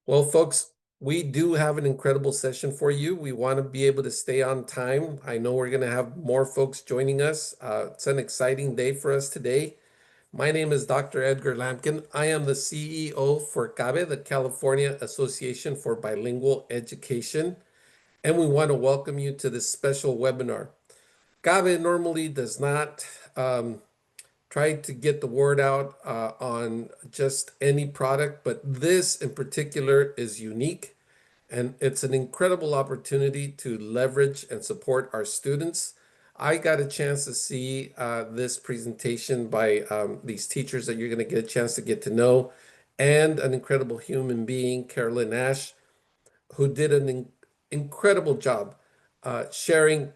Well, folks, we do have an incredible session for you. We want to be able to stay on time. I know we're going to have more folks joining us. It's an exciting day for us today. My name is Dr. Edgar Lampkin. I am the CEO for CABE, the California Association for Bilingual Education, and we want to welcome you to this special webinar. CABE normally does not try to get the word out on just any product, but this in particular is unique. And it's an incredible opportunity to leverage and support our students. I got a chance to see this presentation by these teachers that you're going to get a chance to get to know, and an incredible human being, Carolyn Ash, who did an incredible job sharing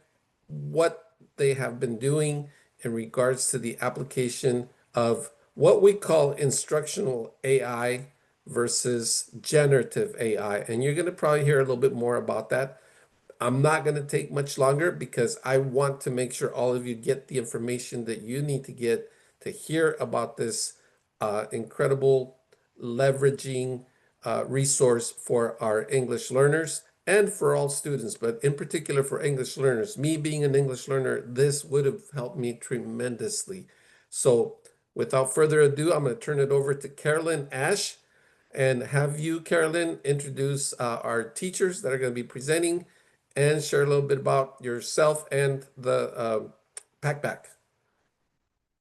what they have been doing in regards to the application of what we call instructional AI versus generative AI. And you're going to probably hear a little bit more about that. I'm not going to take much longer because I want to make sure all of you get the information that you need to get to hear about this incredible leveraging resource for our English learners and for all students, but in particular for English learners. Me being an English learner, this would have helped me tremendously. So without further ado, I'm going to turn it over to Carolyn Ash and have you, Carolyn, introduce our teachers that are going to be presenting and share a little bit about yourself and the Packback.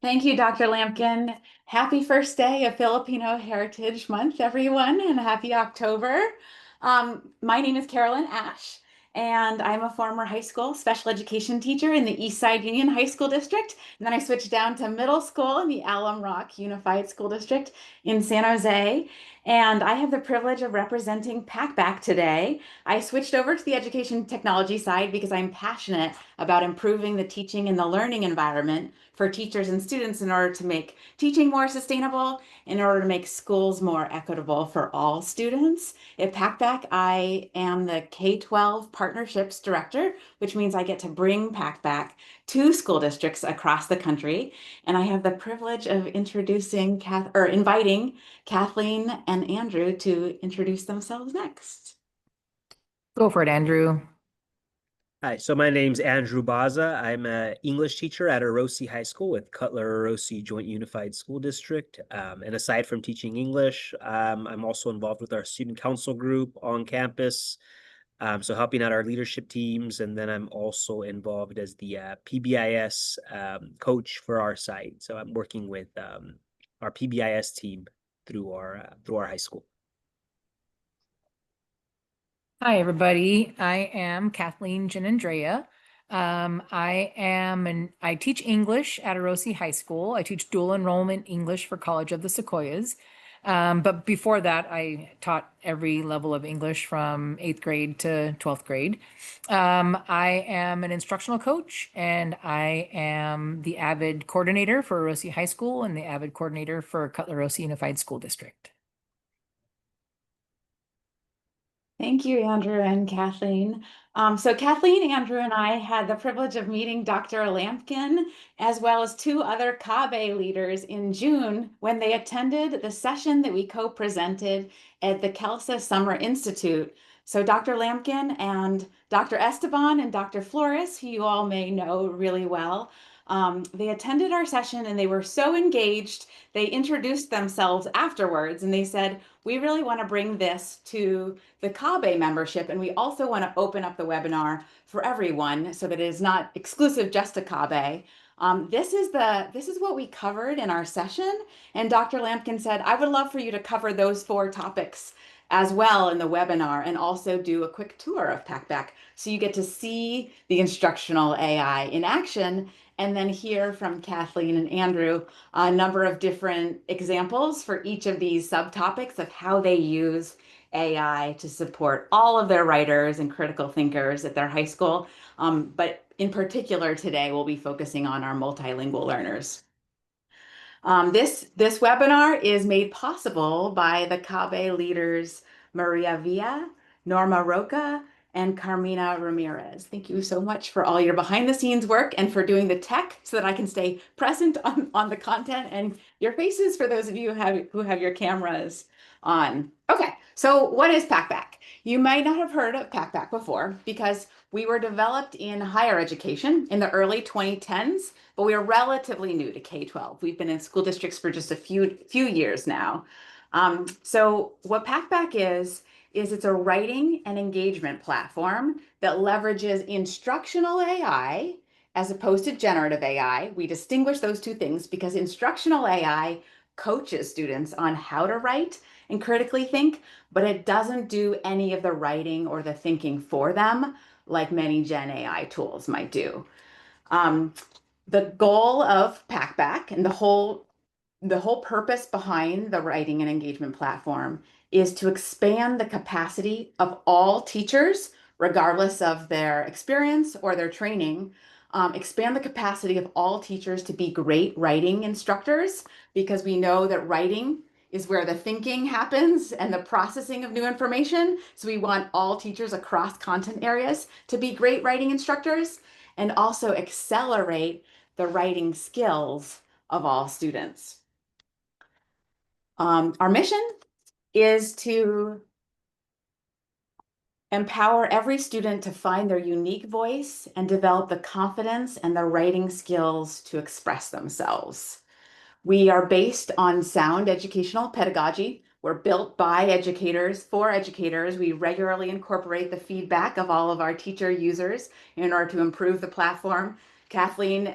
Thank you, Dr. Lampkin. Happy first day of Filipino Heritage Month, everyone, and happy October. My name is Carolyn Ash, and I'm a former high school special education teacher in the Eastside Union High School District. And then I switched down to middle school in the Alum Rock Unified School District in San Jose. And I have the privilege of representing Packback today. I switched over to the education technology side because I'm passionate about improving the teaching and the learning environment for teachers and students in order to make teaching more sustainable, in order to make schools more equitable for all students. At Packback, I am the K-12 Partnerships Director, which means I get to bring Packback to school districts across the country. And I have the privilege of inviting Kathleen and Andrew to introduce themselves next. Go for it, Andrew. Hi, so my name's Andrew Baza. I'm an English teacher at Orosi High School with Cutler Orosi Joint Unified School District. And aside from teaching English, I'm also involved with our student council group on campus, so helping out our leadership teams. And then I'm also involved as the PBIS coach for our site. So I'm working with our PBIS team through our high school. Hi, everybody. I am Kathleen Ginandrea. I teach English at Orosi High School. I teach dual enrollment English for College of the Sequoias. But before that, I taught every level of English from 8th grade to 12th grade. I am an instructional coach, and I am the AVID coordinator for Orosi High School and the AVID coordinator for Cutler Orosi Unified School District. Thank you, Andrew and Kathleen. So Kathleen, Andrew, and I had the privilege of meeting Dr. Lampkin, as well as two other CABE leaders in June when they attended the session that we co-presented at the KELSA Summer Institute. So Dr. Lampkin and Dr. Esteban and Dr. Flores, who you all may know really well, they attended our session and they were so engaged. They introduced themselves afterwards and they said, we really want to bring this to the CABE membership, and we also want to open up the webinar for everyone so that it is not exclusive just to CABE. This is what we covered in our session, and Dr. Lampkin said, I would love for you to cover those 4 topics as well in the webinar, and also do a quick tour of Packback so you get to see the instructional AI in action, and then hear from Kathleen and Andrew a number of different examples for each of these subtopics of how they use AI to support all of their writers and critical thinkers at their high school. But in particular today, we'll be focusing on our multilingual learners. This webinar is made possible by the CABE leaders Maria Villa, Norma Roca, and Carmina Ramirez. Thank you so much for all your behind the scenes work and for doing the tech so that I can stay present on the content and your faces for those of you who have your cameras on. Okay, So what is Packback? You might not have heard of Packback before because we were developed in higher education in the early 2010s, but we are relatively new to K-12. We've been in school districts for just a few years now. So what Packback is it's a writing and engagement platform that leverages instructional AI as opposed to generative AI. We distinguish those two things because instructional AI coaches students on how to write and critically think, but it doesn't do any of the writing or the thinking for them like many Gen AI tools might do. The goal of Packback and the whole purpose behind the writing and engagement platform is to expand the capacity of all teachers, regardless of their experience or their training, expand the capacity of all teachers to be great writing instructors, because we know that writing is where the thinking happens and the processing of new information. So we want all teachers across content areas to be great writing instructors and also accelerate the writing skills of all students. Our mission is to empower every student to find their unique voice and develop the confidence and the writing skills to express themselves. We are based on sound educational pedagogy. We're built by educators for educators. We regularly incorporate the feedback of all of our teacher users in order to improve the platform. Kathleen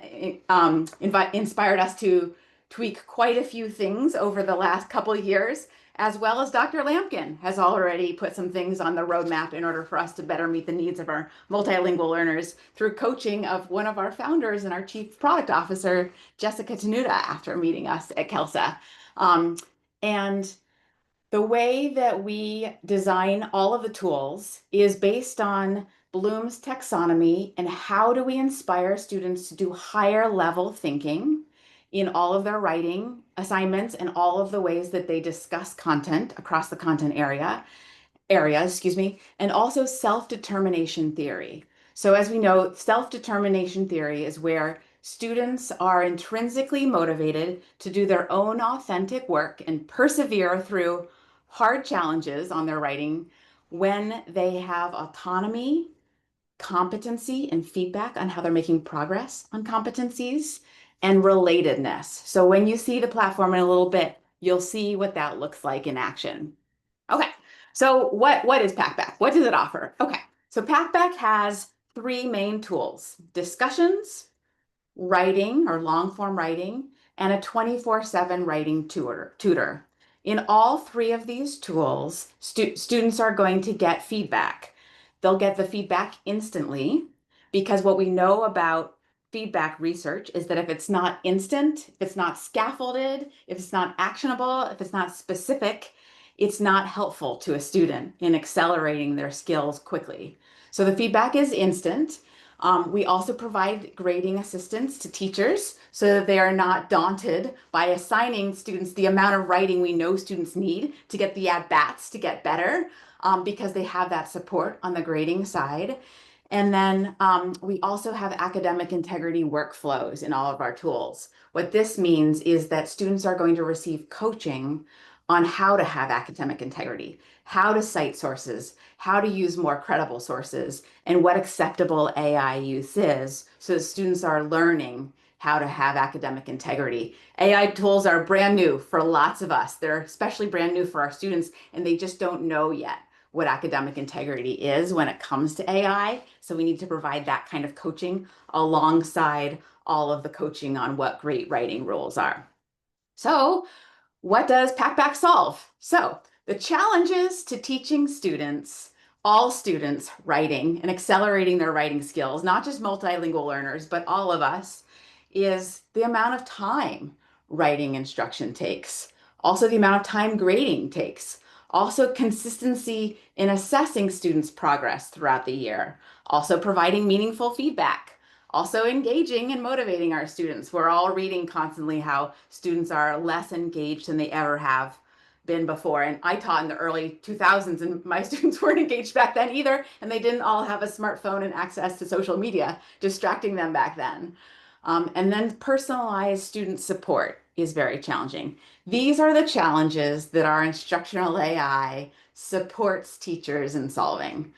inspired us to tweak quite a few things over the last couple of years, as well as Dr. Lampkin has already put some things on the roadmap in order for us to better meet the needs of our multilingual learners through coaching of one of our founders and our chief product officer, Jessica Tenuta, after meeting us at KELSA. And the way that we design all of the tools is based on Bloom's taxonomy and how do we inspire students to do higher level thinking in all of their writing assignments and all of the ways that they discuss content across the content areas, and also self-determination theory. So as we know, self-determination theory is where students are intrinsically motivated to do their own authentic work and persevere through hard challenges on their writing when they have autonomy, competency, and feedback on how they're making progress on competencies, and relatedness. So when you see the platform in a little bit, you'll see what that looks like in action. Okay, so what is Packback? What does it offer? Okay, so Packback has three main tools: discussions, writing or long form writing, and a 24/7 writing tutor. In all three of these tools, students are going to get feedback. They'll get the feedback instantly because what we know about feedback research is that if it's not instant, if it's not scaffolded, if it's not actionable, if it's not specific, it's not helpful to a student in accelerating their skills quickly. So the feedback is instant. We also provide grading assistance to teachers so that they are not daunted by assigning students the amount of writing we know students need to get the at-bats to get better, because they have that support on the grading side. And then we also have academic integrity workflows in all of our tools. What this means is that students are going to receive coaching on how to have academic integrity, how to cite sources, how to use more credible sources, and what acceptable AI use is, so that students are learning how to have academic integrity. AI tools are brand new for lots of us. They're especially brand new for our students, and they just don't know yet what academic integrity is when it comes to AI. So we need to provide that kind of coaching alongside all of the coaching on what great writing rules are. So what does Packback solve? So the challenges to teaching students, all students, writing and accelerating their writing skills, not just multilingual learners, but all of us, is the amount of time writing instruction takes, also the amount of time grading takes, also consistency in assessing students' progress throughout the year, also providing meaningful feedback, also engaging and motivating our students. We're all reading constantly how students are less engaged than they ever have been before. And I taught in the early 2000s and my students weren't engaged back then either. And they didn't all have a smartphone and access to social media, distracting them back then. And then personalized student support. is very challenging. These are the challenges that our instructional AI supports teachers in solving.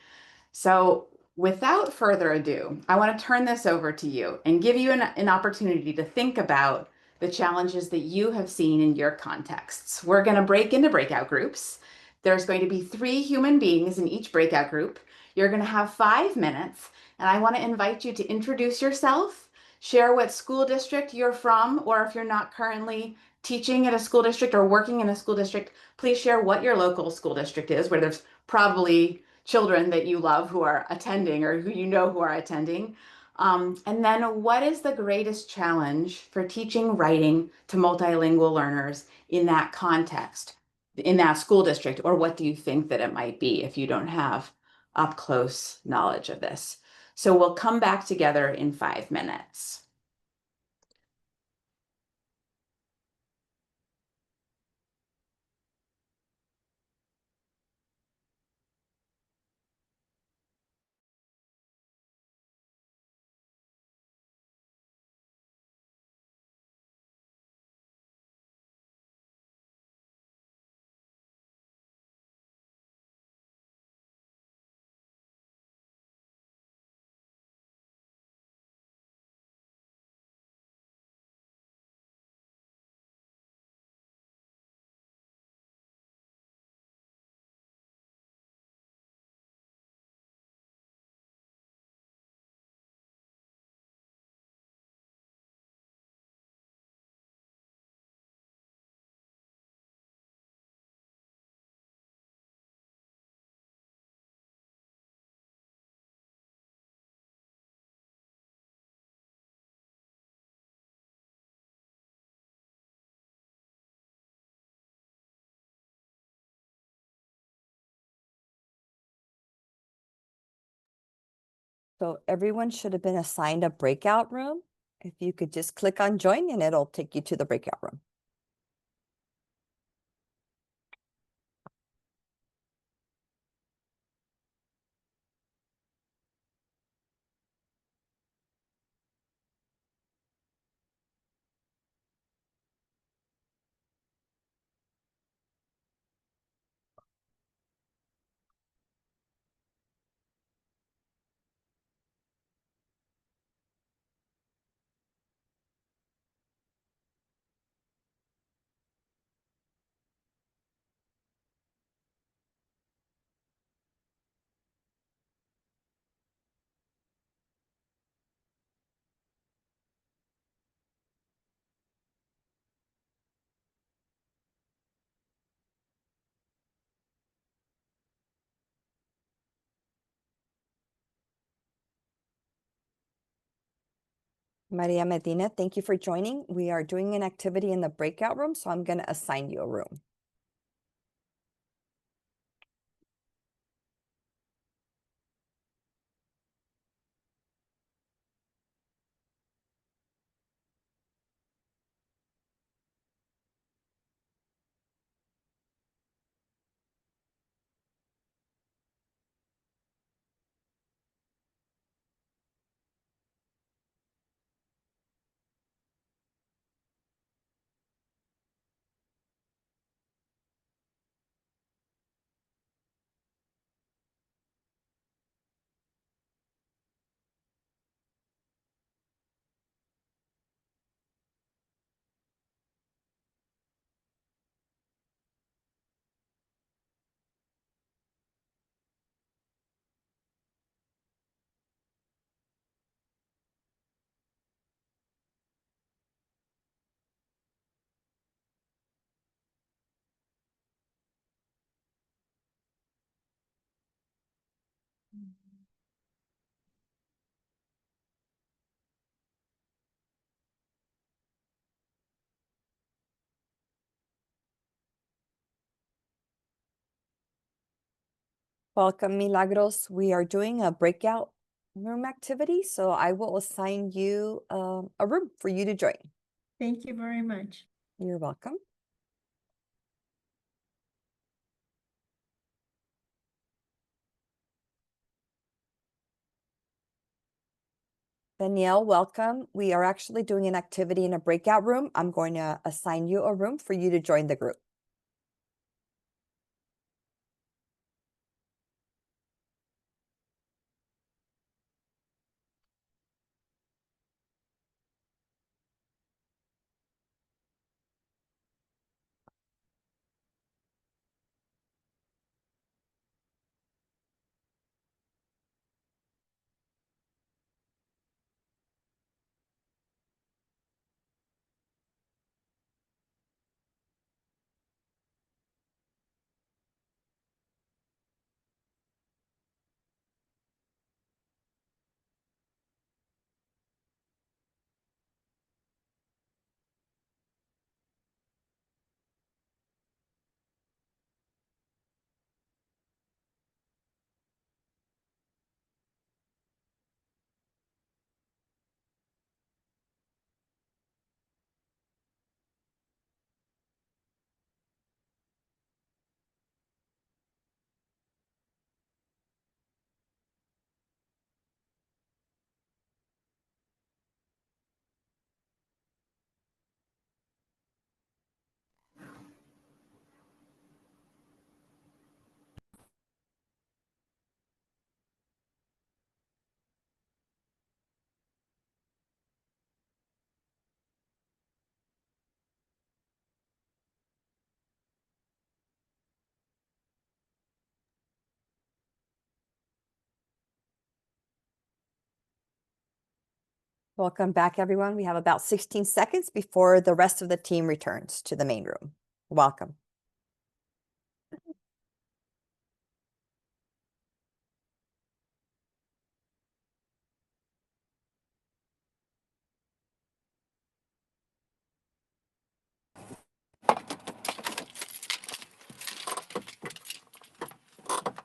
So without further ado, I want to turn this over to you and give you an opportunity to think about the challenges that you have seen in your contexts. We're going to break into breakout groups. There's going to be 3 human beings in each breakout group. You're going to have 5 minutes, and I want to invite you to introduce yourself, share what school district you're from, or if you're not currently teaching at a school district or working in a school district, please share what your local school district is, where there's probably children that you love who are attending or who you know who are attending. And then what is the greatest challenge for teaching writing to multilingual learners in that context, in that school district, or what do you think that it might be if you don't have up close knowledge of this? So we'll come back together in 5 minutes. So everyone should have been assigned a breakout room. If you could just click on join and it'll take you to the breakout room. Maria Medina, thank you for joining. We are doing an activity in the breakout room, so I'm going to assign you a room. Welcome, Milagros. We are doing a breakout room activity, so I will assign you a room for you to join. Thank you very much. You're welcome. Danielle, welcome. We are actually doing an activity in a breakout room. I'm going to assign you a room for you to join the group. Welcome back, everyone. We have about 16 seconds before the rest of the team returns to the main room. Welcome.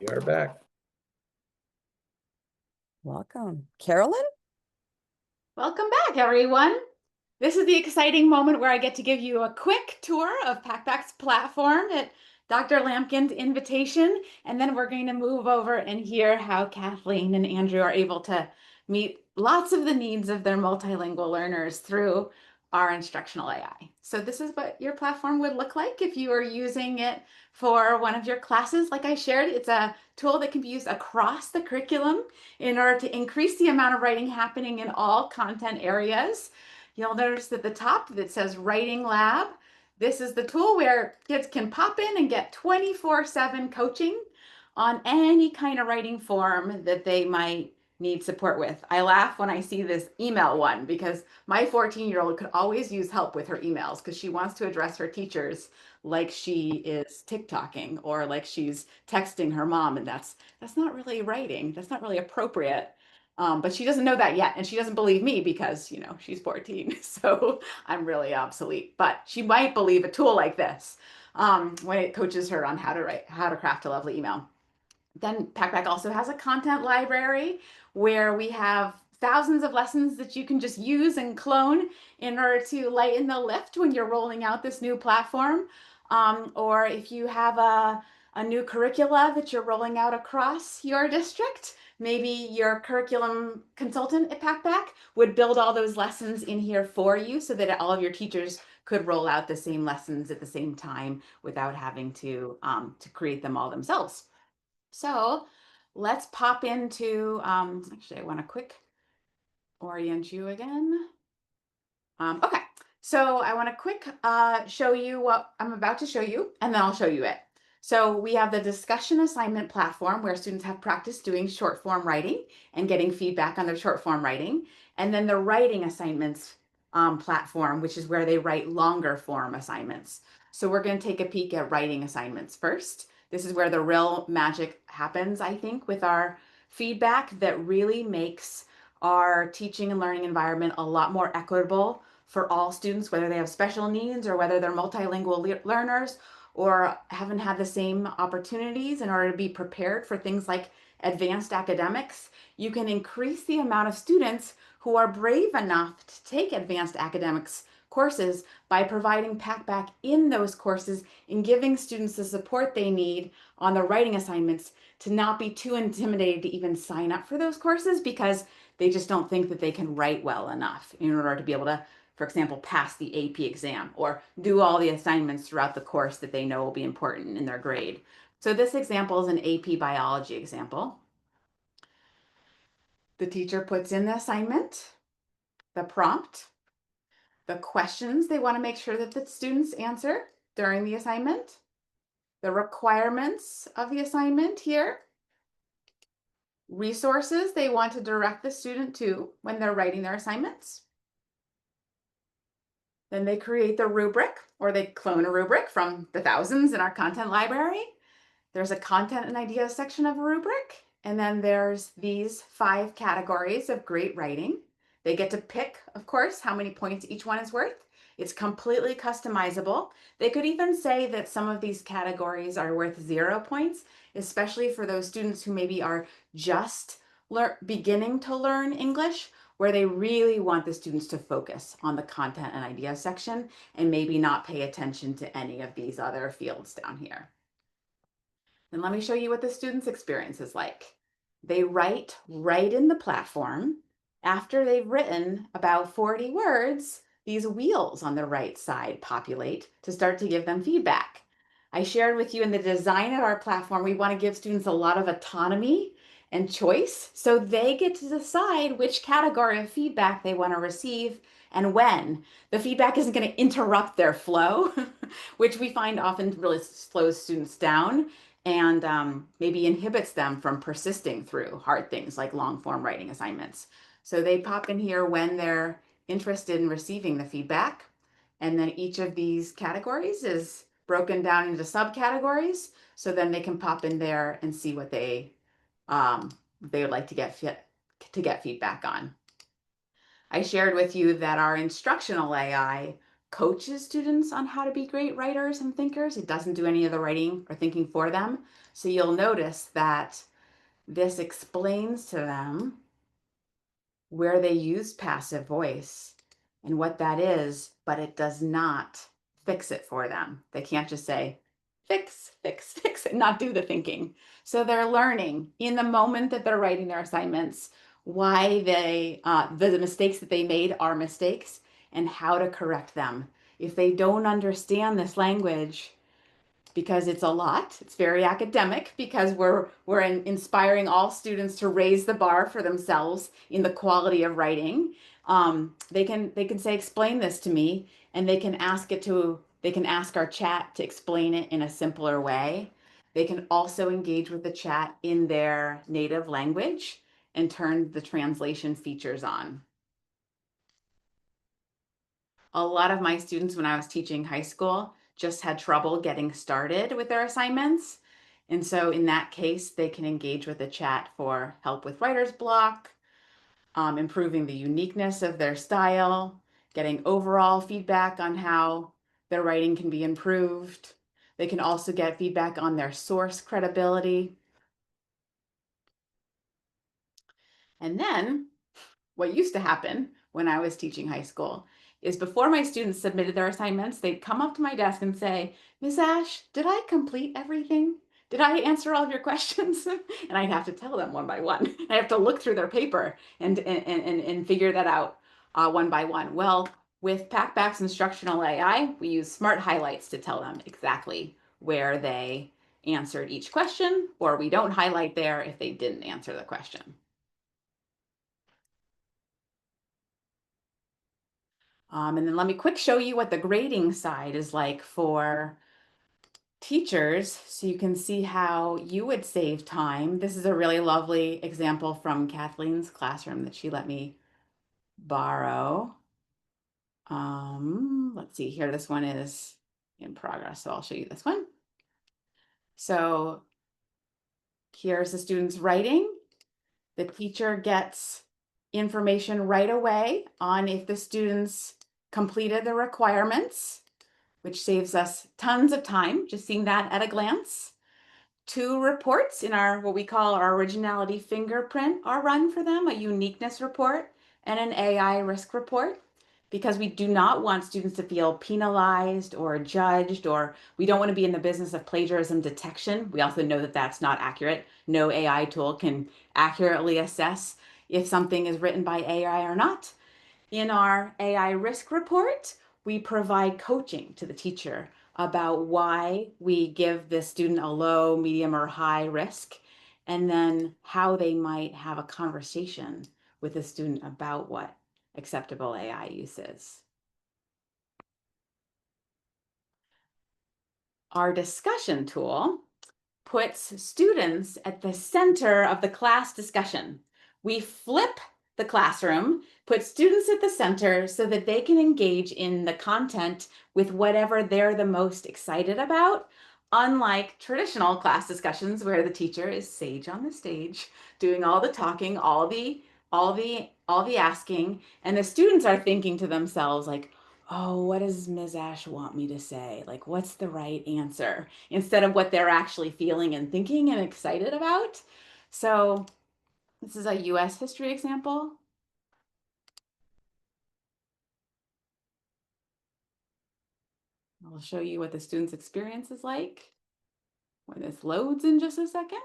You are back. Welcome. Carolyn? Welcome back, everyone. This is the exciting moment where I get to give you a quick tour of Packback's platform at Dr. Lampkin's invitation, and then we're going to move over and hear how Kathleen and Andrew are able to meet lots of the needs of their multilingual learners through our instructional AI. So this is what your platform would look like if you are using it for one of your classes. Like I shared, it's a tool that can be used across the curriculum in order to increase the amount of writing happening in all content areas. You'll notice at the top that says Writing Lab. This is the tool where kids can pop in and get 24/7 coaching on any kind of writing form that they might need support with. I laugh when I see this email one because my 14-year-old could always use help with her emails because she wants to address her teachers like she is TikToking or like she's texting her mom, and that's not really writing. That's not really appropriate. But she doesn't know that yet, and she doesn't believe me because, you know, she's 14, so I'm really obsolete. But she might believe a tool like this when it coaches her on how to craft a lovely email. Then Packback also has a content library where we have thousands of lessons that you can just use and clone in order to lighten the lift when you're rolling out this new platform. Or if you have a new curricula that you're rolling out across your district, maybe your curriculum consultant at Packback would build all those lessons in here for you so that all of your teachers could roll out the same lessons at the same time without having to create them all themselves. So let's pop into, actually, I want to quick orient you again. Okay, so I want to quick show you what I'm about to show you, and then I'll show you it. So we have the discussion assignment platform where students have practice doing short form writing and getting feedback on their short form writing. And then the writing assignments platform, which is where they write longer form assignments. So we're going to take a peek at writing assignments first. This is where the real magic happens, I think, with our feedback that really makes our teaching and learning environment a lot more equitable for all students, whether they have special needs or whether they're multilingual learners or haven't had the same opportunities in order to be prepared for things like advanced academics. You can increase the amount of students who are brave enough to take advanced academics courses by providing Packback in those courses and giving students the support they need on the writing assignments to not be too intimidated to even sign up for those courses because they just don't think that they can write well enough in order to be able to, for example, pass the AP exam or do all the assignments throughout the course that they know will be important in their grade. So this example is an AP biology example. The teacher puts in the assignment, the prompt, the questions they want to make sure that the students answer during the assignment, the requirements of the assignment here, resources they want to direct the student to when they're writing their assignments. Then they create the rubric, or they clone a rubric from the thousands in our content library. There's a content and ideas section of a rubric, and then there's these 5 categories of great writing. They get to pick, of course, how many points each one is worth. It's completely customizable. They could even say that some of these categories are worth 0 points, especially for those students who maybe are just beginning to learn English, where they really want the students to focus on the content and ideas section and maybe not pay attention to any of these other fields down here. And let me show you what the students' experience is like. They write right in the platform. After they've written about 40 words, these wheels on the right side populate to start to give them feedback. I shared with you in the design of our platform, we want to give students a lot of autonomy and choice, so they get to decide which category of feedback they want to receive and when. The feedback isn't going to interrupt their flow, which we find often really slows students down and maybe inhibits them from persisting through hard things like long form writing assignments. So they pop in here when they're interested in receiving the feedback. And then each of these categories is broken down into subcategories. So then they can pop in there and see what they would like to get feedback on. I shared with you that our instructional AI coaches students on how to be great writers and thinkers. It doesn't do any of the writing or thinking for them. So you'll notice that this explains to them where they use passive voice and what that is, but it does not fix it for them. They can't just say, fix, fix, fix, and not do the thinking. So they're learning in the moment that they're writing their assignments why the mistakes that they made are mistakes and how to correct them. If they don't understand this language, because it's a lot, it's very academic, because we're inspiring all students to raise the bar for themselves in the quality of writing. They can say, explain this to me, and they can ask our chat to explain it in a simpler way. They can also engage with the chat in their native language and turn the translation features on. A lot of my students, when I was teaching high school, just had trouble getting started with their assignments. And so in that case, they can engage with the chat for help with writer's block, improving the uniqueness of their style, getting overall feedback on how their writing can be improved. They can also get feedback on their source credibility. And then what used to happen when I was teaching high school is before my students submitted their assignments, they'd come up to my desk and say, Ms. Ash, did I complete everything? Did I answer all of your questions? And I'd have to tell them one by one. I have to look through their paper and figure that out one by one. Well, with Packback's instructional AI, we use smart highlights to tell them exactly where they answered each question, or we don't highlight there if they didn't answer the question. And then let me quick show you what the grading side is like for teachers, so you can see how you would save time. This is a really lovely example from Kathleen's classroom that she let me borrow. Let's see here, this one is in progress, so I'll show you this one. So here's the student's writing. The teacher gets information right away on if the students completed the requirements, which saves us tons of time, just seeing that at a glance. 2 reports in our, what we call our originality fingerprint, are run for them, a uniqueness report and an AI risk report. because we do not want students to feel penalized or judged, or we don't want to be in the business of plagiarism detection. We also know that that's not accurate. No AI tool can accurately assess if something is written by AI or not. In our AI risk report, we provide coaching to the teacher about why we give the student a low, medium, or high risk, and then how they might have a conversation with the student about what acceptable AI use is. Our discussion tool puts students at the center of the class discussion. We flip the classroom, put students at the center so that they can engage in the content with whatever they're the most excited about, unlike traditional class discussions where the teacher is sage on the stage, doing all the talking, all the asking, and the students are thinking to themselves like, oh, what does Ms. Ash want me to say? Like, what's the right answer? Instead of what they're actually feeling and thinking and excited about. So this is a US history example. I'll show you what the student's experience is like when this loads in just a second.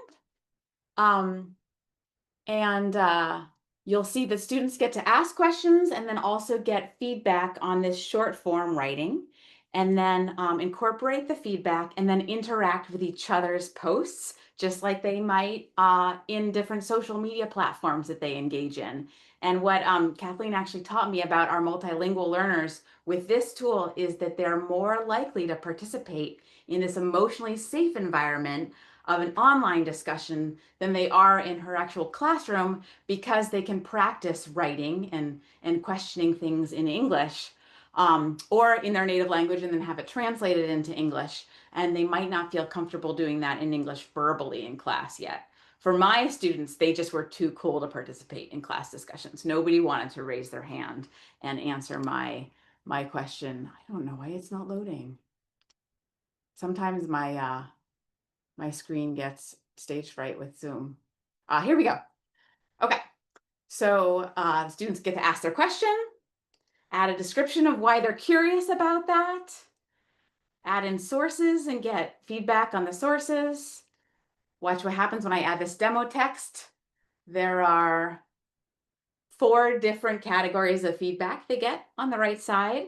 You'll see that students get to ask questions and then also get feedback on this short form writing, and then incorporate the feedback and then interact with each other's posts, just like they might in different social media platforms that they engage in. And what Kathleen actually taught me about our multilingual learners with this tool is that they're more likely to participate in this emotionally safe environment of an online discussion than they are in her actual classroom, because they can practice writing and questioning things in English or in their native language and then have it translated into English. And they might not feel comfortable doing that in English verbally in class yet. For my students, they just were too cool to participate in class discussions. Nobody wanted to raise their hand and answer my question. I don't know why it's not loading. Sometimes my screen gets stage fright with Zoom. Here we go. Okay, so students get to ask their question, add a description of why they're curious about that, add in sources and get feedback on the sources. Watch what happens when I add this demo text. There are 4 different categories of feedback they get on the right side.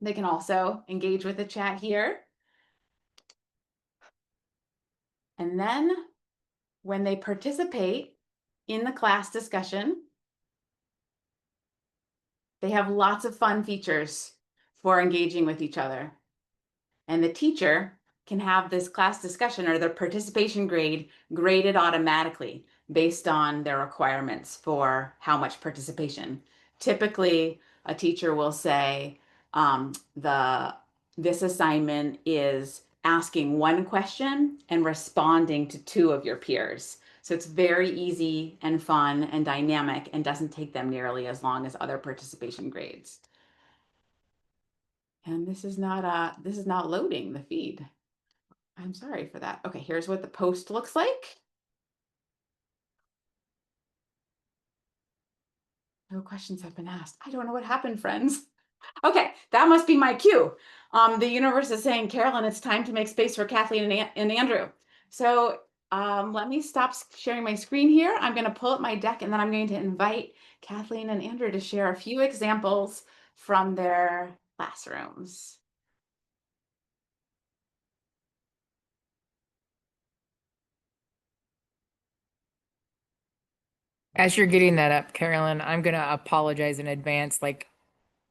They can also engage with the chat here. And then when they participate in the class discussion, they have lots of fun features for engaging with each other. And the teacher can have this class discussion or their participation grade graded automatically based on their requirements for how much participation. Typically, a teacher will say, this assignment is asking 1 question and responding to 2 of your peers. So it's very easy and fun and dynamic and doesn't take them nearly as long as other participation grades. And this is not loading the feed. I'm sorry for that. Okay, here's what the post looks like. No questions have been asked. I don't know what happened, friends. Okay, that must be my cue. The universe is saying, Carolyn, it's time to make space for Kathleen and Andrew. So let me stop sharing my screen here. I'm going to pull up my deck, and then I'm going to invite Kathleen and Andrew to share a few examples from their classrooms. As you're getting that up, Carolyn, I'm going to apologize in advance. Like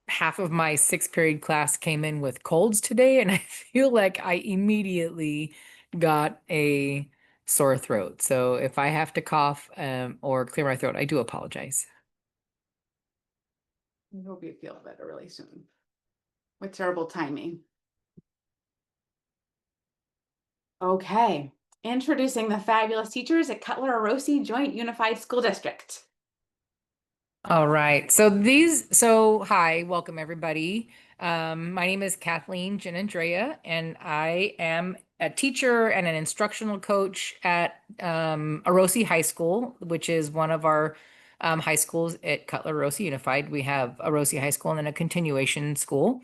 half of my 6th period class came in with colds today, and I feel like I immediately got a sore throat. So if I have to cough or clear my throat, I do apologize. I hope you feel better really soon. What terrible timing. Okay, introducing the fabulous teachers at Cutler-Orosi Joint Unified School District. All right. Hi, welcome everybody. My name is Kathleen Ginandrea, and I am a teacher and an instructional coach at Orosi High School, which is one of our high schools at Cutler-Rosa Unified. We have a Rosa High School and then a continuation school.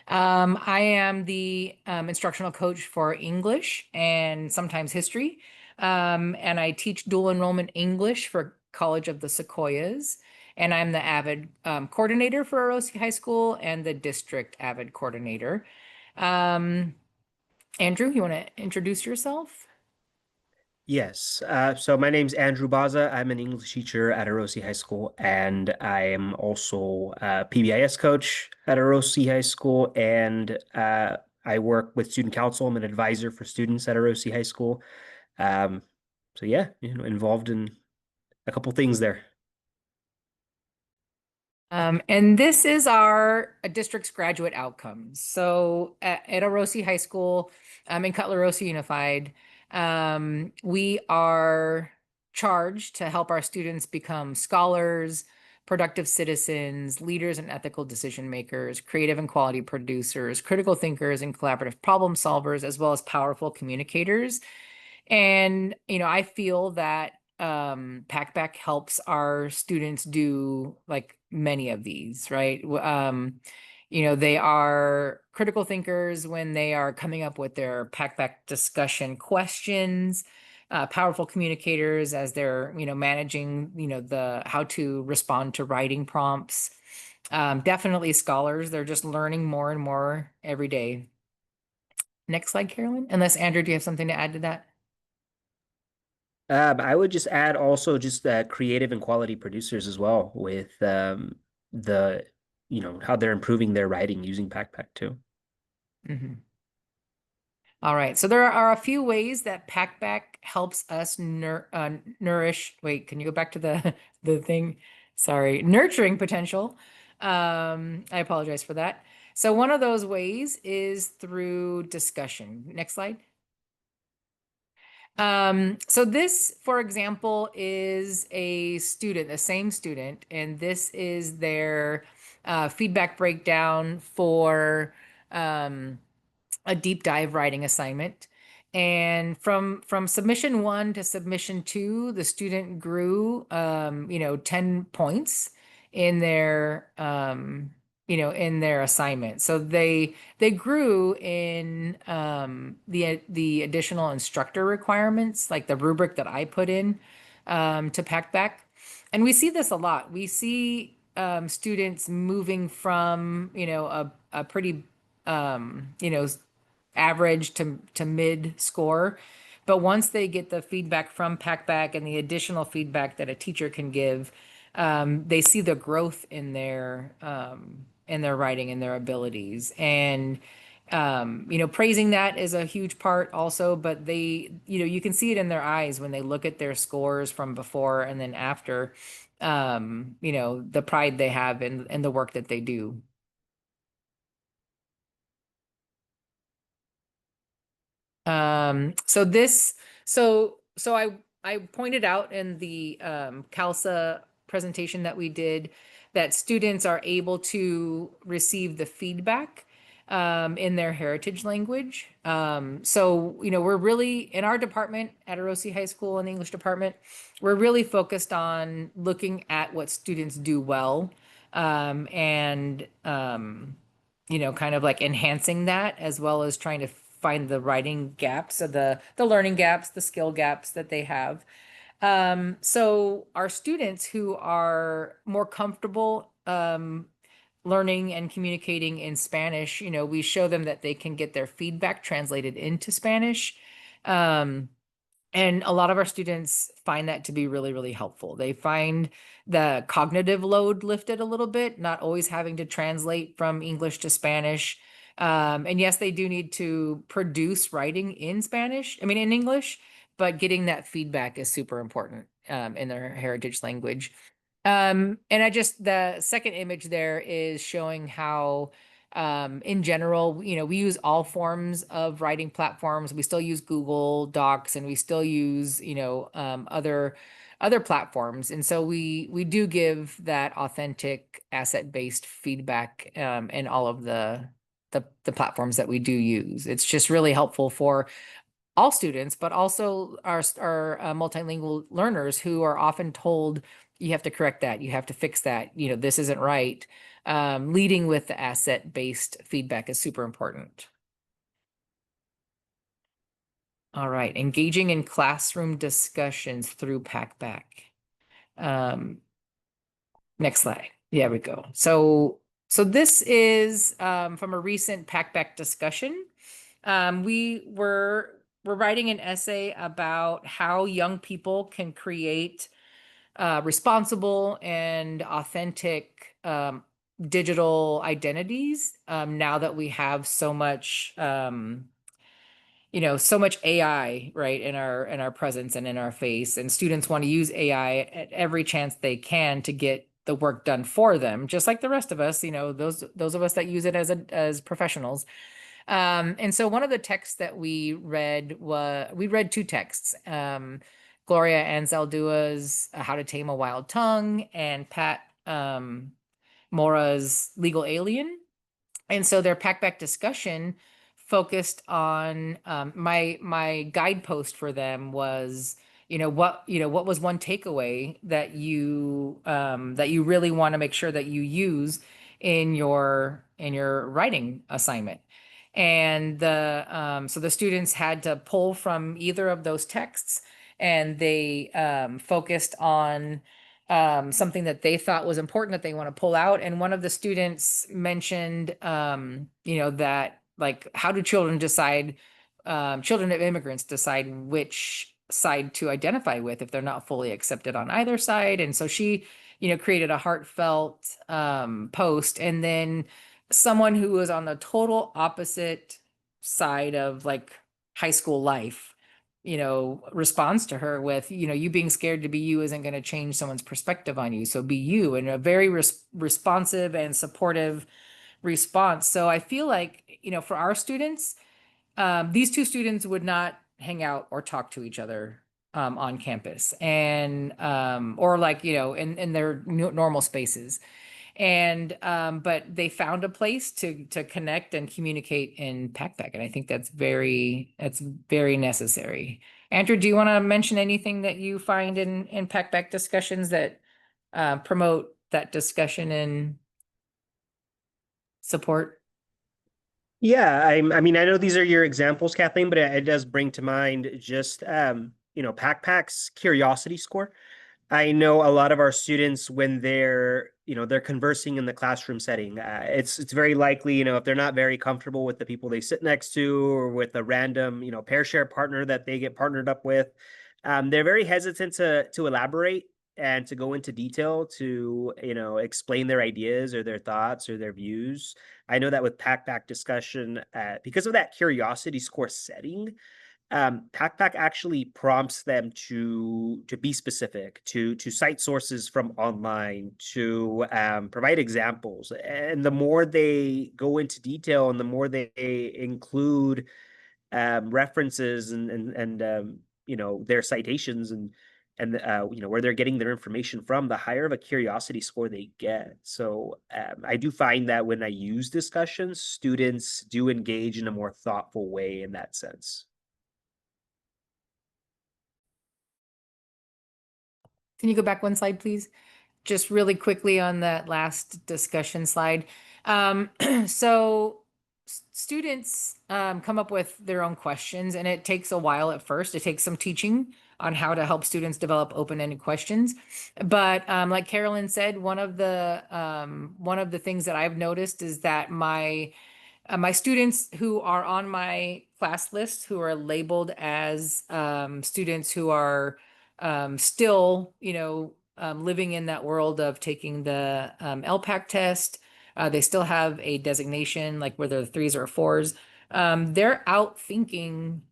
I am the instructional coach for English and sometimes history. And I teach dual enrollment English for College of the Sequoias. And I'm the AVID coordinator for Orosi High School and the district AVID coordinator. Andrew, you want to introduce yourself? Yes. So my name's Andrew Baza. I'm an English teacher at Orosi High School, and I am also a PBIS coach at Orosi High School, and I work with student council. I'm an advisor for students at Orosi High School. So yeah, involved in a couple things there. And this is our district's graduate outcomes. So at Orosi High School, in Cutler-Rosa Unified, we are charged to help our students become scholars, productive citizens, leaders and ethical decision makers, creative and quality producers, critical thinkers and collaborative problem solvers, as well as powerful communicators. And, I feel that Packback helps our students do like many of these, right? They are critical thinkers when they are coming up with their Packback discussion questions, powerful communicators as they're, managing, the how to respond to writing prompts. Definitely scholars. They're just learning more and more every day. Next slide, Carolyn. Unless Andrew, do you have something to add to that? I would just add also just creative and quality producers as well with the how they're improving their writing using Packback too. All right, so there are a few ways that Packback helps us nourish. Wait, can you go back to the thing? Sorry, nurturing potential. I apologize for that. So one of those ways is through discussion. Next slide. So this, for example, is a student, the same student, and this is their feedback breakdown for a deep dive writing assignment. And from submission 1 to submission 2, the student grew, 10 points in their, in their assignment. So they grew in the additional instructor requirements, like the rubric that I put in to Packback. And we see this a lot. We see students moving from, a pretty, average to mid score. But once they get the feedback from Packback and the additional feedback that a teacher can give, they see the growth in their writing and their abilities. And praising that is a huge part also, but they, you can see it in their eyes when they look at their scores from before and then after, the pride they have in the work that they do. So this, so I pointed out in the CALSA presentation that we did that students are able to receive the feedback in their heritage language. So, we're really, in our department at Orosi High School in the English department, we're really focused on looking at what students do well and kind of like enhancing that, as well as trying to find the writing gaps, so the learning gaps, the skill gaps that they have. So our students who are more comfortable learning and communicating in Spanish, we show them that they can get their feedback translated into Spanish. And a lot of our students find that to be really, really helpful. They find the cognitive load lifted a little bit, not always having to translate from English to Spanish. And yes, they do need to produce writing in Spanish, in English, but getting that feedback is super important in their heritage language. And the second image there is showing how in general, we use all forms of writing platforms. We still use Google Docs and we still use, other platforms. And so we do give that authentic asset-based feedback in all of the platforms that we do use. It's just really helpful for all students, but also our multilingual learners who are often told, you have to correct that, you have to fix that, this isn't right. Leading with the asset-based feedback is super important. All right, engaging in classroom discussions through Packback. Next slide. There we go. So this is from a recent Packback discussion. We're writing an essay about how young people can create responsible and authentic digital identities now that we have so much so much AI, right, in our presence and in our face, and students want to use AI at every chance they can to get the work done for them, just like the rest of us, those of us that use it as professionals. And so one of the texts that we read two texts, Gloria Anzaldua's How to Tame a Wild Tongue and Pat Mora's Legal Alien. And so their Packback discussion focused on my guidepost for them was, what was one takeaway that you really want to make sure that you use in your writing assignment. And so the students had to pull from either of those texts, and they focused on something that they thought was important that they want to pull out. And one of the students mentioned, that like, how do children decide, children of immigrants decide which side to identify with if they're not fully accepted on either side? And so she, created a heartfelt post. And then someone who was on the total opposite side of like high school life, responds to her with, you being scared to be you isn't going to change someone's perspective on you. So be you, and a very responsive and supportive response. So I feel like, for our students, these two students would not hang out or talk to each other on campus, and or like, in their normal spaces. And but they found a place to connect and communicate in Packback, and I think that's very necessary. Andrew, do you want to mention anything that you find in Packback discussions that promote that discussion and support? Yeah, I mean, I know these are your examples, Kathleen, but it does bring to mind just Packback's curiosity score. I know a lot of our students, when they're conversing in the classroom setting, it's very likely, if they're not very comfortable with the people they sit next to, or with a random, pair share partner that they get partnered up with, they're very hesitant to elaborate and to go into detail to, explain their ideas or their thoughts or their views. I know that with Packback discussion, because of that curiosity score setting, Packback actually prompts them to be specific, to cite sources from online, to provide examples. And the more they go into detail and the more they include references and their citations and where they're getting their information from, the higher of a curiosity score they get. So I do find that when I use discussions, students do engage in a more thoughtful way in that sense. Can you go back one slide, please? Just really quickly on that last discussion slide. So students come up with their own questions, and it takes a while at first. It takes some teaching on how to help students develop open-ended questions. But like Carolyn said, one of the things that I've noticed is that my students who are on my class list, who are labeled as students who are still, living in that world of taking the LPAC test, they still have a designation, like whether they're 3s or 4s. They're out thinking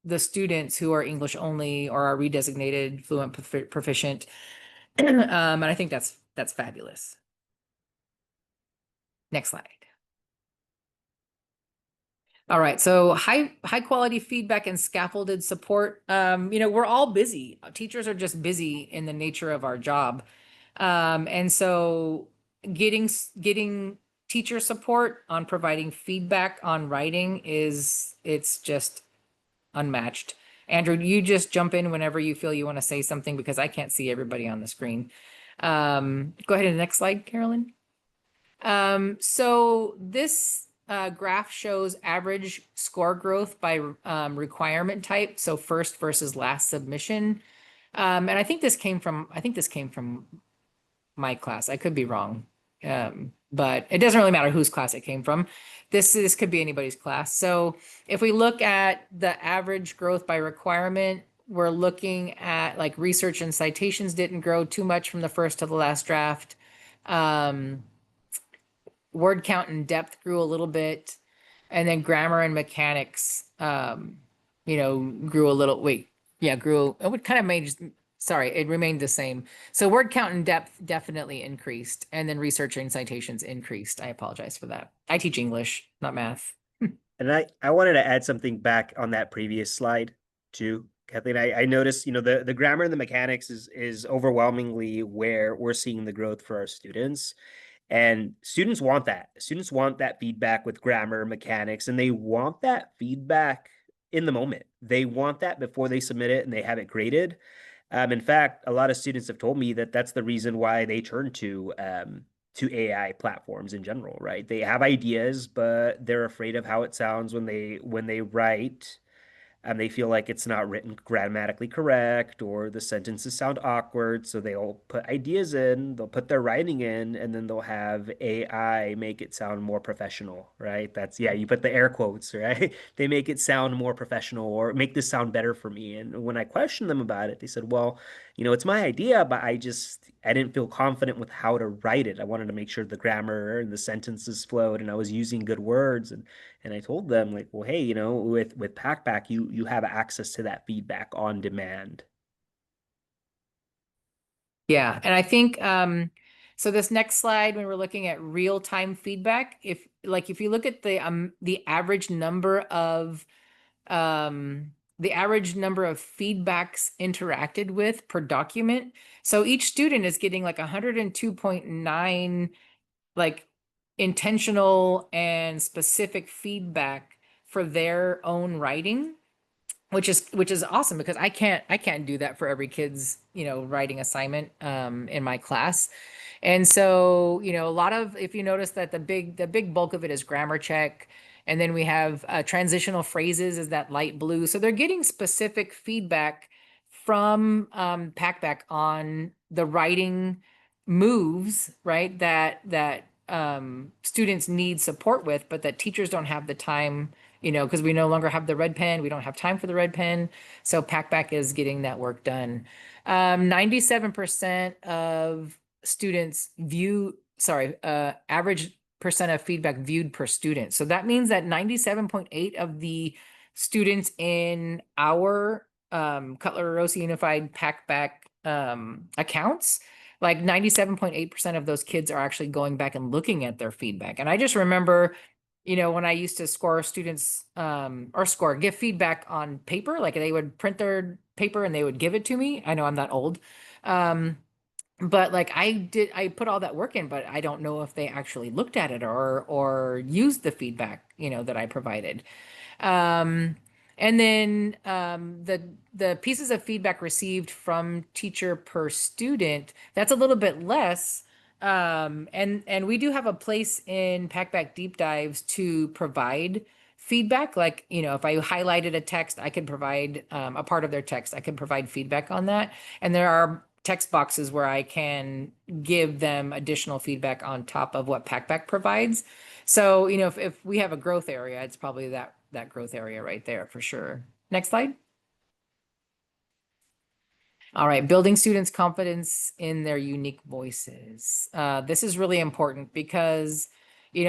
the students who are English only or are redesignated fluent proficient. And I think that's fabulous. Next slide. All right, so high quality feedback and scaffolded support. We're all busy. Teachers are just busy in the nature of our job. And so getting teacher support on providing feedback on writing it's just unmatched. Andrew, you just jump in whenever you feel you want to say something because I can't see everybody on the screen. Go ahead to the next slide, Carolyn. So this graph shows average score growth by requirement type. So first versus last submission. And I think this came from my class. I could be wrong. But it doesn't really matter whose class it came from. This could be anybody's class. So if we look at the average growth by requirement, we're looking at like research and citations didn't grow too much from the first to the last draft. Word count and depth grew a little bit, and then grammar and mechanics, grew a little. Grew. It would kind of made. Sorry, it remained the same. So word count and depth definitely increased, and then research and citations increased. I apologize for that. I teach English, not math. And I wanted to add something back on that previous slide too, Kathleen. I noticed, the grammar and the mechanics is overwhelmingly where we're seeing the growth for our students. And students want that. Students want that feedback with grammar, mechanics, and they want that feedback in the moment. They want that before they submit it and they have it graded. In fact, a lot of students have told me that that's the reason why they turn to AI platforms in general, right? They have ideas, but they're afraid of how it sounds when they write. And they feel like it's not written grammatically correct or the sentences sound awkward. So they'll put ideas in, they'll put their writing in, and then they'll have AI make it sound more professional, right? You put the air quotes, right? They make it sound more professional or make this sound better for me. And when I questioned them about it, they said, well, it's my idea, but I didn't feel confident with how to write it. I wanted to make sure the grammar and the sentences flowed and I was using good words. And I told them like, well, hey, with Packback, you have access to that feedback on demand. Yeah, and I think so this next slide, when we're looking at real-time feedback, if you look at the average number of feedbacks interacted with per document. So each student is getting like 102.9 like intentional and specific feedback for their own writing, which is awesome because I can't do that for every kid's writing assignment in my class. And so a lot of, if you notice that the big bulk of it is grammar check, and then we have transitional phrases is that light blue. So they're getting specific feedback from Packback on the writing moves, right? That students need support with, but that teachers don't have the time, because we no longer have the red pen. We don't have time for the red pen. So Packback is getting that work done. 97% of students average percent of feedback viewed per student. So that means that 97.8 of the students in our Cutler-Rossi Unified Packback accounts, like 97.8% of those kids are actually going back and looking at their feedback. And I just remember, when I used to score students give feedback on paper, like they would print their paper and they would give it to me. I know I'm that old. But like I put all that work in, but I don't know if they actually looked at it or used the feedback, that I provided. And then the pieces of feedback received from teacher per student, that's a little bit less. And we do have a place in Packback Deep Dives to provide feedback. Like, if I highlighted a text, I could provide a part of their text. I could provide feedback on that. And there are text boxes where I can give them additional feedback on top of what Packback provides. So, if we have a growth area, it's probably that growth area right there for sure. Next slide. All right, building students' confidence in their unique voices. This is really important because,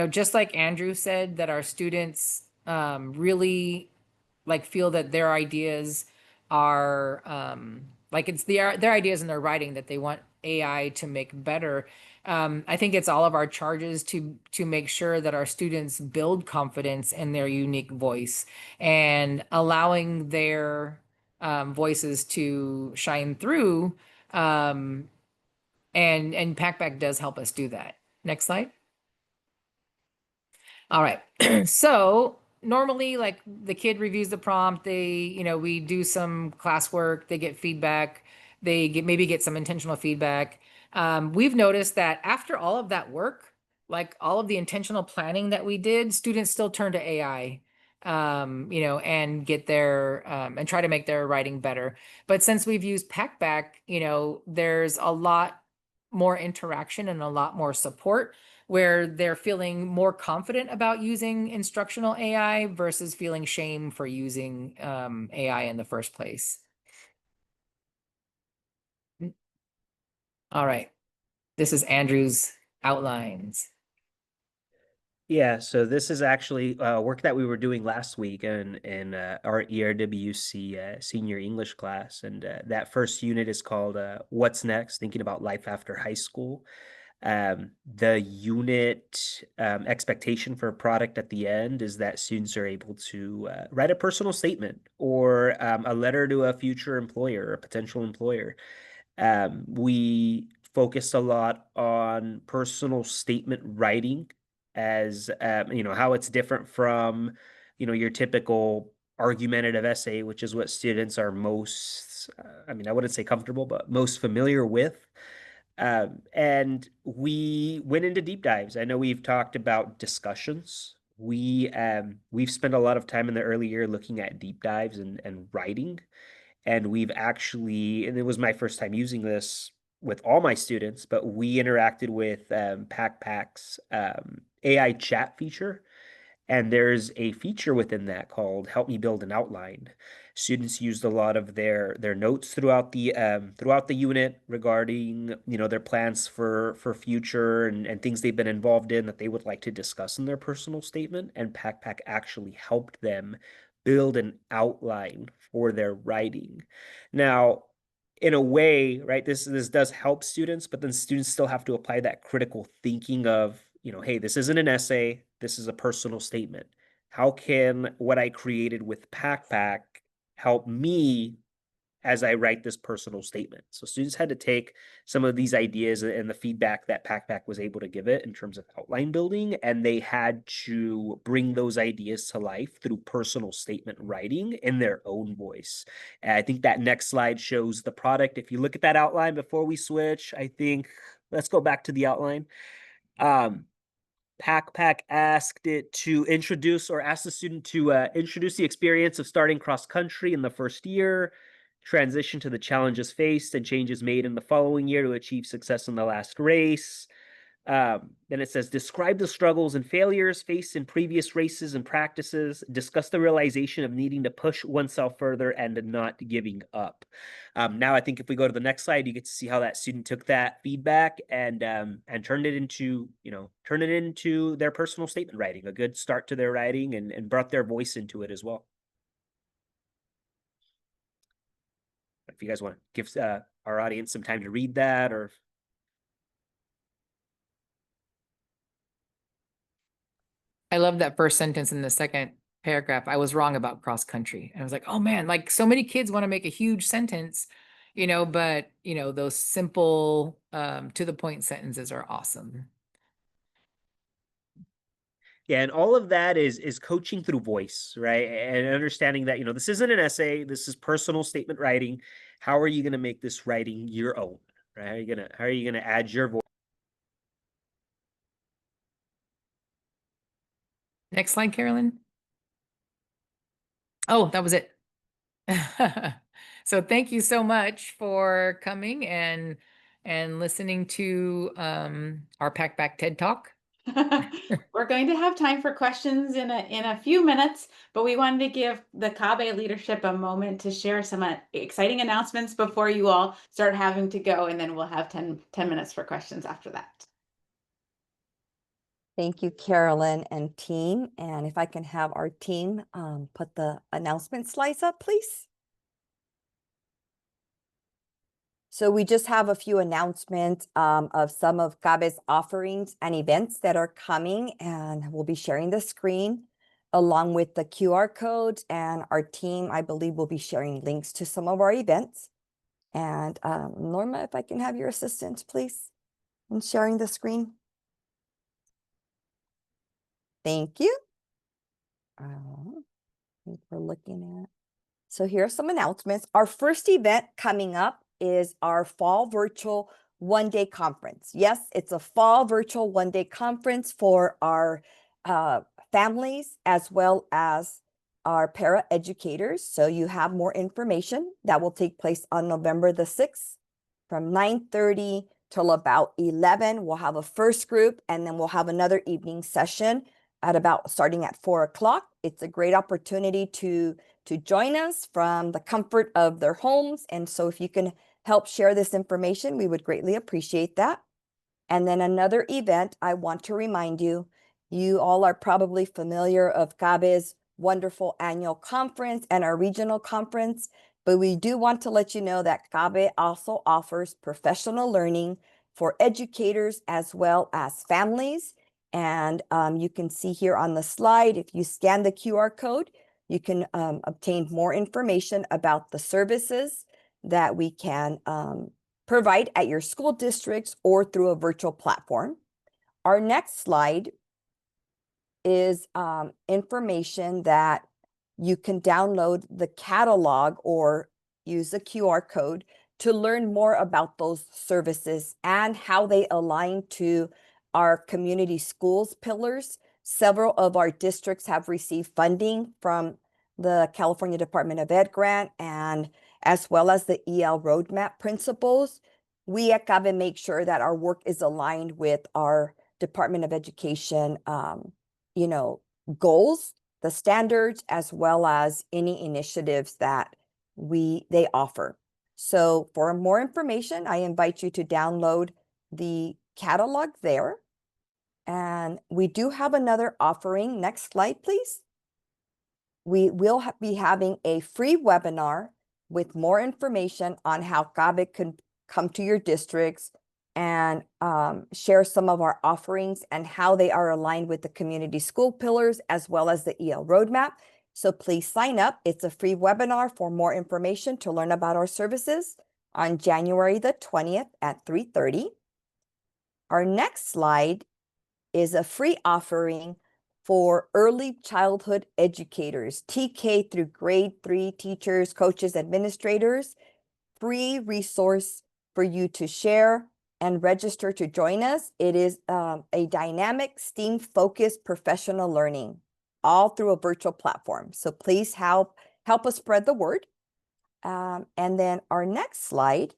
just like Andrew said, that our students really feel that their ideas are it's their ideas in their writing that they want AI to make better. I think it's all of our charges to make sure that our students build confidence in their unique voice and allowing their voices to shine through. And Packback does help us do that. Next slide. All right. So normally, like the kid reviews the prompt, we do some classwork, they get feedback, maybe get some intentional feedback. We've noticed that after all of that work, like all of the intentional planning that we did, students still turn to AI, and get and try to make their writing better. But since we've used Packback, there's a lot more interaction and a lot more support where they're feeling more confident about using instructional AI versus feeling shame for using AI in the first place. All right. This is Andrew's outlines. Yeah, so this is actually work that we were doing last week in our ERWC senior English class. And that first unit is called What's Next? Thinking about Life After High School. The unit expectation for a product at the end is that students are able to write a personal statement or a letter to a future employer or a potential employer. We focused a lot on personal statement writing as how it's different from your typical argumentative essay, which is what students are most I wouldn't say comfortable, but most familiar with. And we went into deep dives. I know we've talked about discussions. We've spent a lot of time in the early year looking at deep dives and writing. And and it was my first time using this with all my students, but we interacted with Packback's AI chat feature. And there's a feature within that called Help Me Build an Outline. Students used a lot of their notes throughout the unit regarding their plans for future and things they've been involved in that they would like to discuss in their personal statement. And Packback actually helped them build an outline for their writing. Now, in a way, right, this does help students, but then students still have to apply that critical thinking of, hey, this isn't an essay, this is a personal statement. How can what I created with Packback help me as I write this personal statement? So students had to take some of these ideas and the feedback that Packback was able to give it in terms of outline building, and they had to bring those ideas to life through personal statement writing in their own voice. And I think that next slide shows the product. If you look at that outline before we switch, I think let's go back to the outline. Packback asked it to ask the student to introduce the experience of starting cross country in the first year, transition to the challenges faced and changes made in the following year to achieve success in the last race. Then it says, describe the struggles and failures faced in previous races and practices, discuss the realization of needing to push oneself further and not giving up. Now, I think if we go to the next slide, you get to see how that student took that feedback and turned it into their personal statement writing, a good start to their writing and brought their voice into it as well. If you guys want to give our audience some time to read that or... I love that first sentence in the second paragraph. I was wrong about cross country. I was like, oh man, like so many kids want to make a huge sentence, but those simple to the point sentences are awesome. Yeah, and all of that is coaching through voice, right? And understanding that, this isn't an essay, this is personal statement writing. How are you going to make this writing your own, right? How are you gonna add your voice? Next slide, Carolyn. Oh, that was it. So thank you so much for coming and listening to our Packback TED Talk. We're going to have time for questions in a few minutes, but we wanted to give the CABE leadership a moment to share some exciting announcements before you all start having to go, and then we'll have 10 minutes for questions after that. Thank you, Carolyn and team. And if I can have our team put the announcement slides up, please. So we just have a few announcements of some of CABE's offerings and events that are coming, and we'll be sharing the screen along with the QR codes, and our team, I believe, will be sharing links to some of our events. And Norma, if I can have your assistance, please, in sharing the screen. Thank you. We're looking at. So here are some announcements. Our first event coming up is our fall virtual one-day conference. Yes, it's a fall virtual one-day conference for our families as well as our para educators. So you have more information. That will take place on November the 6th from 9:30 till about 11. We'll have a first group, and then we'll have another evening session at about starting at 4 o'clock. It's a great opportunity to join us from the comfort of their homes. And so if you can help share this information, we would greatly appreciate that. And then another event, I want to remind you, you all are probably familiar of CABE's wonderful annual conference and our regional conference, but we do want to let you know that CABE also offers professional learning for educators as well as families. And you can see here on the slide, if you scan the QR code, you can obtain more information about the services that we can provide at your school districts or through a virtual platform. Our next slide is information that you can download the catalog or use a QR code to learn more about those services and how they align to our community schools pillars. Several of our districts have received funding from the California Department of Ed grant, and as well as the EL roadmap principles. We at CABE make sure that our work is aligned with our Department of Education goals, the standards, as well as any initiatives that they offer. So for more information, I invite you to download the catalog there. And we do have another offering. Next slide, please. We will be having a free webinar with more information on how CABE can come to your districts and share some of our offerings and how they are aligned with the community school pillars as well as the EL roadmap. So please sign up. It's a free webinar for more information to learn about our services on January the 20th at 3:30. Our next slide is a free offering for early childhood educators, TK through grade 3 teachers, coaches, administrators. Free resource for you to share and register to join us. It is a dynamic STEAM-focused professional learning, all through a virtual platform. So please help us spread the word. And then our next slide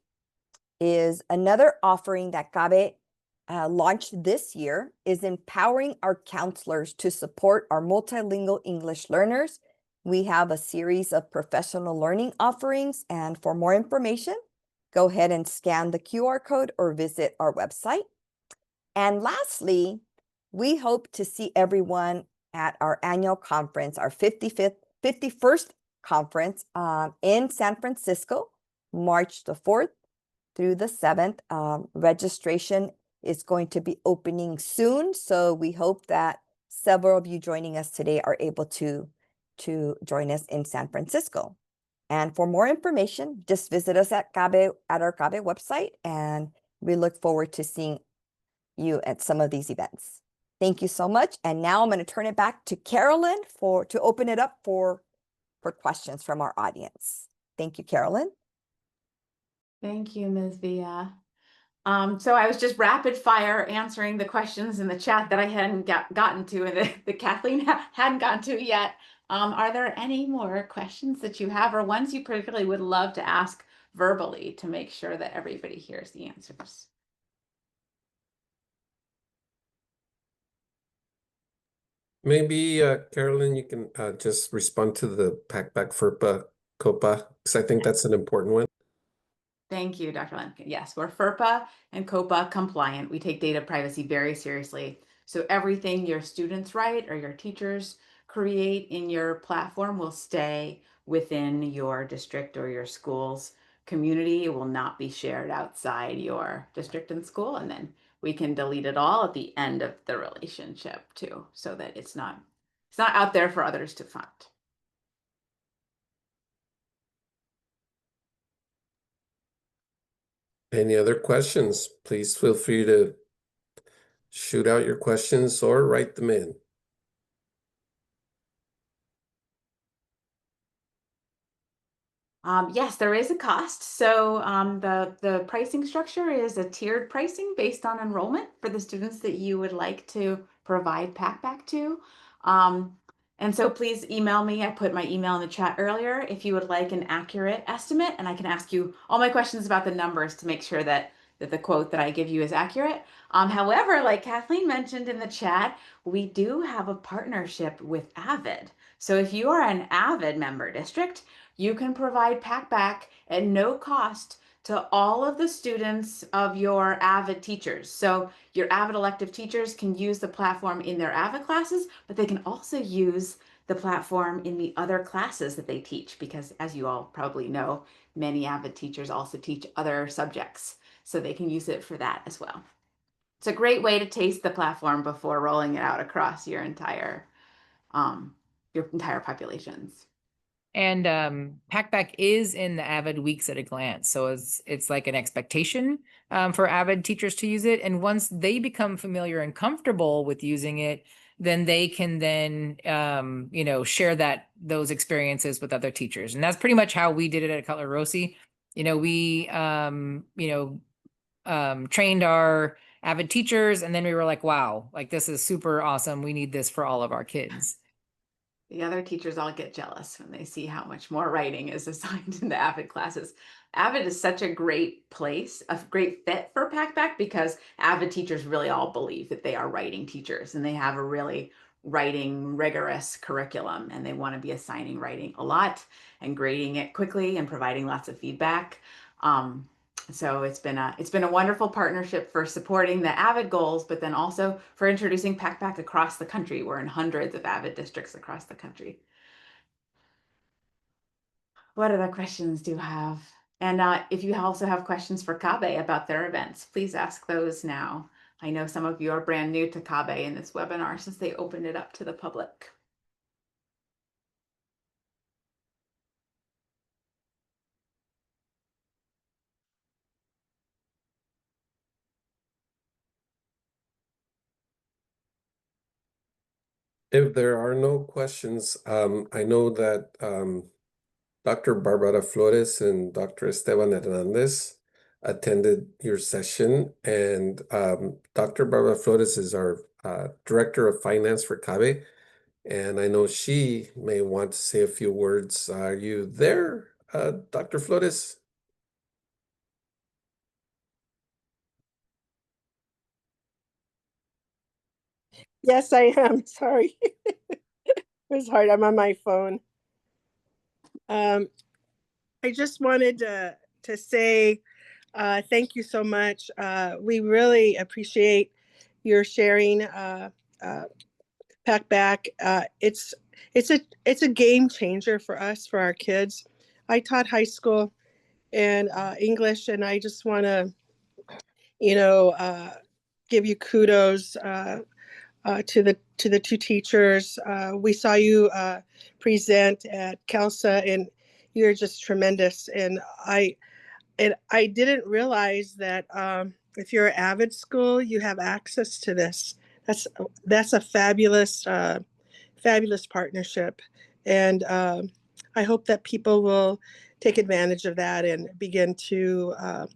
is another offering that CABE launched this year, is empowering our counselors to support our multilingual English learners. We have a series of professional learning offerings, and for more information, go ahead and scan the QR code or visit our website. And lastly, we hope to see everyone at our annual conference, our 51st conference in San Francisco, March the 4th through the 7th. Registration is going to be opening soon, so we hope that several of you joining us today are able to join us in San Francisco. And for more information, just visit us at our CABE website, and we look forward to seeing you at some of these events. Thank you so much. And now I'm going to turn it back to Carolyn to open it up for questions from our audience. Thank you, Carolyn. Thank you, Ms. Villa. So I was just rapid fire answering the questions in the chat that I hadn't gotten to and that Kathleen hadn't gotten to yet. Are there any more questions that you have, or ones you particularly would love to ask verbally to make sure that everybody hears the answers? Maybe, Carolyn, you can just respond to the Packback FERPA COPA, because I think that's an important one. Thank you, Dr. Lampkin. Yes, we're FERPA and COPA compliant. We take data privacy very seriously. So everything your students write or your teachers create in your platform will stay within your district or your school's community. It will not be shared outside your district and school. And then we can delete it all at the end of the relationship too, so that it's not out there for others to find. Any other questions? Please feel free to shoot out your questions or write them in. Yes, there is a cost. So the pricing structure is a tiered pricing based on enrollment for the students that you would like to provide Packback to. And so please email me. I put my email in the chat earlier if you would like an accurate estimate, and I can ask you all my questions about the numbers to make sure that the quote that I give you is accurate. However, like Kathleen mentioned in the chat, we do have a partnership with Avid. So if you are an Avid member district, you can provide Packback at no cost to all of the students of your Avid teachers. So your Avid elective teachers can use the platform in their Avid classes, but they can also use the platform in the other classes that they teach, because as you all probably know, many Avid teachers also teach other subjects. So they can use it for that as well. It's a great way to taste the platform before rolling it out across your entire populations. And Packback is in the Avid Weeks at a Glance. So it's like an expectation for Avid teachers to use it. And once they become familiar and comfortable with using it, then they can then share those experiences with other teachers. And that's pretty much how we did it at Cutler Rossi. We trained our Avid teachers, and then we were like, wow, like this is super awesome. We need this for all of our kids. The other teachers all get jealous when they see how much more writing is assigned in the Avid classes. Avid is such a great place, a great fit for Packback, because Avid teachers really all believe that they are writing teachers, and they have a really writing rigorous curriculum, and they want to be assigning writing a lot and grading it quickly and providing lots of feedback. So it's been a wonderful partnership for supporting the Avid goals, but then also for introducing Packback across the country. We're in hundreds of Avid districts across the country. What other questions do you have? And if you also have questions for CABE about their events, please ask those now. I know some of you are brand new to CABE in this webinar since they opened it up to the public. If there are no questions, I know that Dr. Barbara Flores and Dr. Esteban Hernandez attended your session, and Dr. Barbara Flores is our Director of Finance for CABE, and I know she may want to say a few words. Are you there, Dr. Flores? Yes, I am. Sorry. It was hard. I'm on my phone. I just wanted to say thank you so much. We really appreciate your sharing Packback. It's a game changer for us, for our kids. I taught high school and English, and I just want to, give you kudos to the two teachers. We saw you present at CALSA, and you're just tremendous. And I didn't realize that if you're an Avid school, you have access to this. That's a fabulous fabulous partnership, and I hope that people will take advantage of that and begin to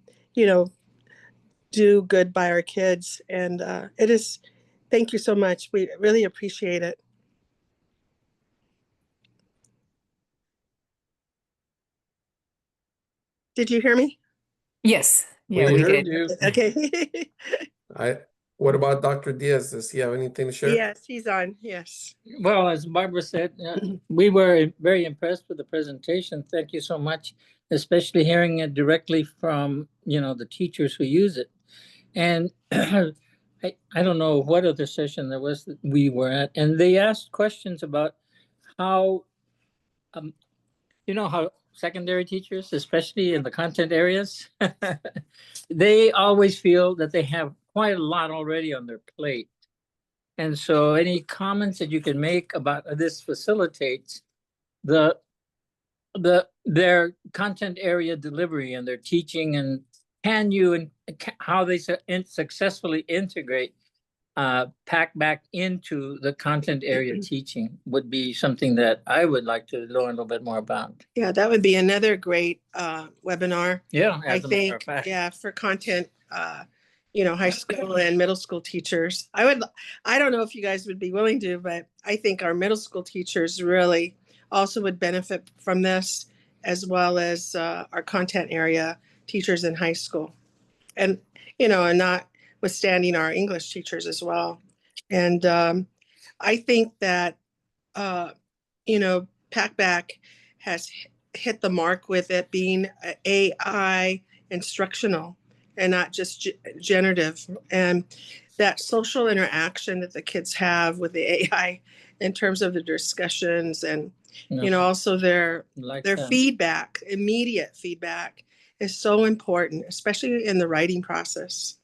do good by our kids. And it is. Thank you so much. We really appreciate it. Did you hear me? Yes. Yeah, We we heard did. you. Okay. What about Dr. Diaz? Does he have anything to share? Yes, he's on. Yes. Well, as Barbara said, we were very impressed with the presentation. Thank you so much, especially hearing it directly from, the teachers who use it. And I don't know what other session there was that we were at, and they asked questions about how, how secondary teachers, especially in the content areas, they always feel that they have quite a lot already on their plate. And so any comments that you can make about this facilitates their content area delivery and their teaching, and how they successfully integrate pack back into the content area teaching would be something that I would like to learn a little bit more about. Yeah, that would be another great webinar. Yeah, I as a matter of think, fact. yeah, for content, high school and middle school teachers. I don't know if you guys would be willing to, but I think our middle school teachers really also would benefit from this, as well as our content area teachers in high school. And, and notwithstanding our English teachers as well. And I think that, Packback has hit the mark with it being AI instructional and not just generative. And that social interaction that the kids have with the AI in terms of the discussions and, also their feedback, immediate feedback is so important, especially in the writing process.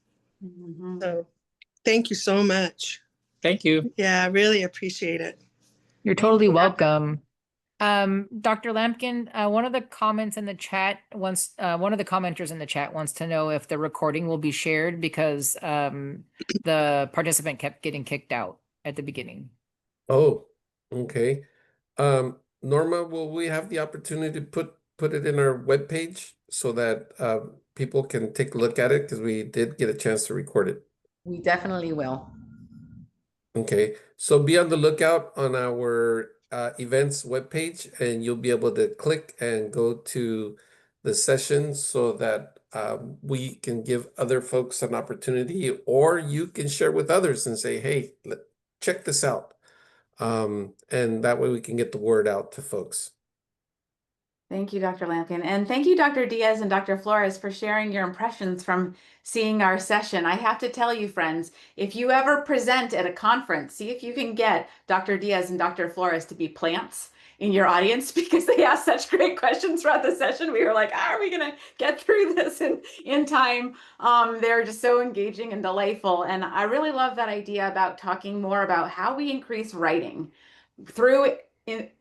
Mhm. So thank you so much. Thank you. Yeah, I really appreciate it. You're totally welcome. Dr. Lampkin, one of the comments in the chat one of the commenters in the chat wants to know if the recording will be shared because the participant kept getting kicked out at the beginning. Oh, okay. Norma, will we have the opportunity to put it in our webpage so that people can take a look at it because we did get a chance to record it? We definitely will. Okay, so be on the lookout on our events webpage, and you'll be able to click and go to the session so that we can give other folks an opportunity, or you can share with others and say, hey, check this out. And that way we can get the word out to folks. Thank you, Dr. Lampkin. And thank you, Dr. Diaz and Dr. Flores, for sharing your impressions from seeing our session. I have to tell you, friends, if you ever present at a conference, see if you can get Dr. Diaz and Dr. Flores to be plants in your audience because they asked such great questions throughout the session. We were like, how are we going to get through this in time? They're just so engaging and delightful. And I really love that idea about talking more about how we increase writing through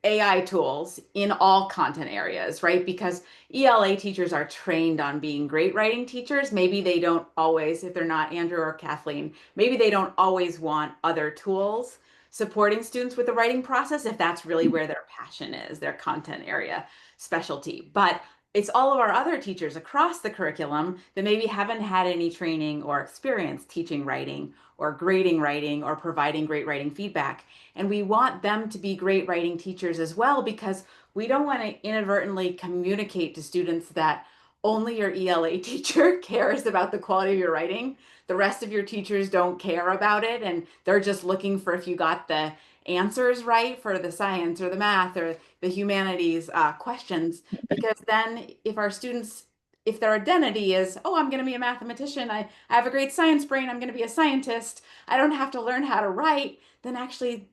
AI tools in all content areas, right? Because ELA teachers are trained on being great writing teachers. Maybe they don't always, if they're not Andrew or Kathleen, maybe they don't always want other tools supporting students with the writing process if that's really where their passion is, their content area specialty. But it's all of our other teachers across the curriculum that maybe haven't had any training or experience teaching writing or grading writing or providing great writing feedback. And we want them to be great writing teachers as well, because we don't want to inadvertently communicate to students that only your ELA teacher cares about the quality of your writing. The rest of your teachers don't care about it, and they're just looking for if you got the answers right for the science or the math or the humanities questions. Because then if our students, if their identity is, oh, I'm going to be a mathematician, I have a great science brain, I'm going to be a scientist, I don't have to learn how to write, then actually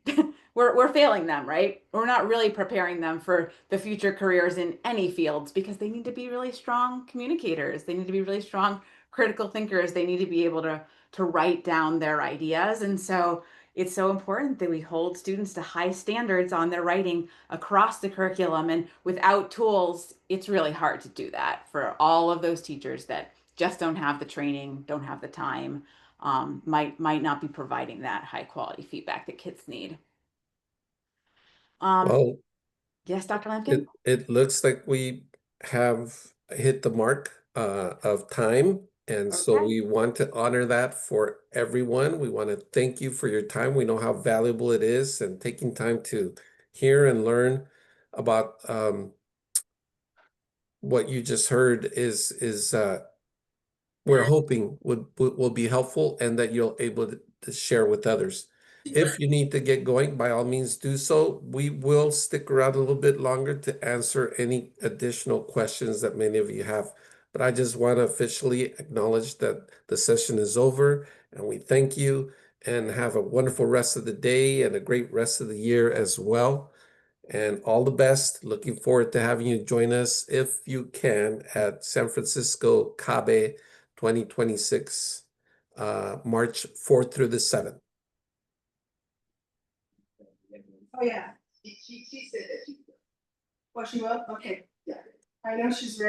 we're failing them, right? We're not really preparing them for the future careers in any fields, because they need to be really strong communicators. They need to be really strong critical thinkers. They need to be able to write down their ideas. And so it's so important that we hold students to high standards on their writing across the curriculum. And without tools, it's really hard to do that for all of those teachers that just don't have the training, don't have the time, might not be providing that high quality feedback that kids need. Well, Yes, Dr. Lampkin? it looks like we have hit the mark of time. And so Okay. we want to honor that for everyone. We want to thank you for your time. We know how valuable it is, and taking time to hear and learn about what you just heard is we're hoping will be helpful, and that you'll able to share with others. If you need to get going, by all means do so. We will stick around a little bit longer to answer any additional questions that many of you have. But I just want to officially acknowledge that the session is over, and we thank you, and have a wonderful rest of the day and a great rest of the year as well. And all the best. Looking forward to having you join us, if you can, at San Francisco CABE 2026, March 4th through the 7th. Oh, yeah. She said that she will. Oh, she will? Okay. Yeah. I know she's very